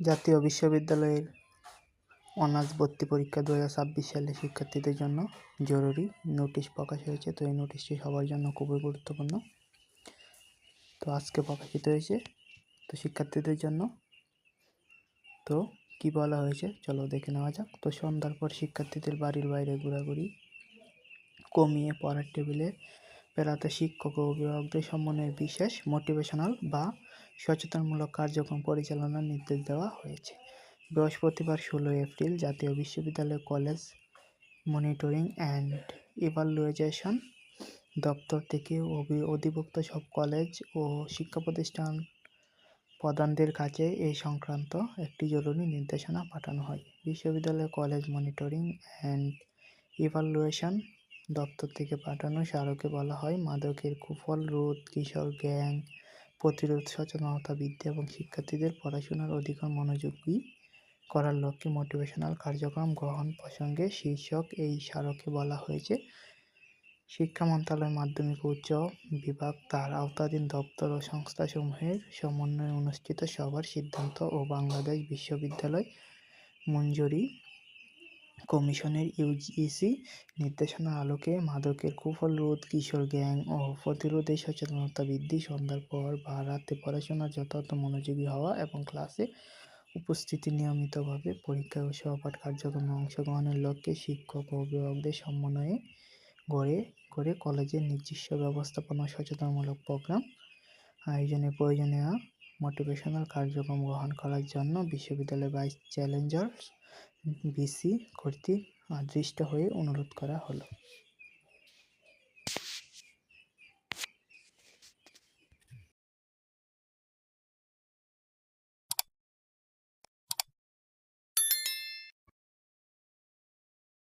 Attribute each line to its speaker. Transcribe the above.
Speaker 1: জাতীয় বিশ্ববিদ্যালয়ের অনার্স ভর্তি পরীক্ষা 2026 সালে শিক্ষার্থীদের জন্য জরুরি নোটিশ প্রকাশ হয়েছে। তো এই নোটিশটি সবার জন্য খুবই গুরুত্বপূর্ণ। তো আজকে প্রকাশিত হয়েছে তো শিক্ষার্থীদের জন্য। তো কি বলা হয়েছে চলো দেখে নেওয়া যাক। তো সন্ধ্যার পর শিক্ষার্থীদের বাড়ির বাইরে ঘোরাঘুরি কমিয়ে পড়ার টেবিলে ফেরাতে শিক্ষক ও অভিভাবকদের সমন্বয়ে বিশেষ মোটিভেশনাল বা সচেতনমূলক কার্যক্রম পরিচালনার নির্দেশ দেওয়া হয়েছে। বৃহস্পতিবার 16 এপ্রিল জাতীয় বিশ্ববিদ্যালয় কলেজ মনিটরিং অ্যান্ড ইভালুয়েশন দপ্তর থেকে অধিভুক্ত সব কলেজ ও শিক্ষা প্রতিষ্ঠান প্রধানদের কাছে এই সংক্রান্ত একটি জরুরি নির্দেশনা পাঠানো হয়। বিশ্ববিদ্যালয় কলেজ মনিটরিং অ্যান্ড ইভালুয়েশন দপ্তর থেকে পাঠানো স্মারকে বলা হয়, মাদকের কুফল রোধ, কিশোর গ্যাং প্রতিরোধ, সচেতনতা বৃদ্ধি এবং শিক্ষার্থীদের পড়াশোনার অধিকার মনোযোগী করার লক্ষ্যে মোটিভেশনাল কার্যক্রম গ্রহণ প্রসঙ্গে শীর্ষক এই স্মারকে বলা হয়েছে, শিক্ষা মন্ত্রণালয় মাধ্যমিক ও উচ্চ বিভাগ তার আওতাধীন দপ্তর ও সংস্থাসমূহের সমন্বয়ে অনুষ্ঠিত সভার সিদ্ধান্ত ও বাংলাদেশ বিশ্ববিদ্যালয় মঞ্জুরি কমিশনের ইউজিসি নির্দেশনার আলোকে মাদকের কুফল রোধ, কিশোর গ্যাং ও প্রতিরোধে সচেতনতা বৃদ্ধি, সন্ধ্যার পর বা রাতে পড়াশোনার যথাযথ মনোযোগী হওয়া এবং ক্লাসে উপস্থিতি, নিয়মিতভাবে পরীক্ষা ও সহপাঠ কার্যক্রমে অংশগ্রহণের লক্ষ্যে শিক্ষক ও অভিভাবকদের সমন্বয়ে গড়ে করে কলেজের নিজস্ব ব্যবস্থাপনা সচেতনমূলক প্রোগ্রাম আয়োজনে প্রয়োজনীয় মোটিভেশনাল কার্যক্রম গ্রহণ করার জন্য বিশ্ববিদ্যালয় ভাইস চ্যান্সেলর ভিসি কর্তৃক আদিষ্ট হয়ে অনুরোধ করা হলো।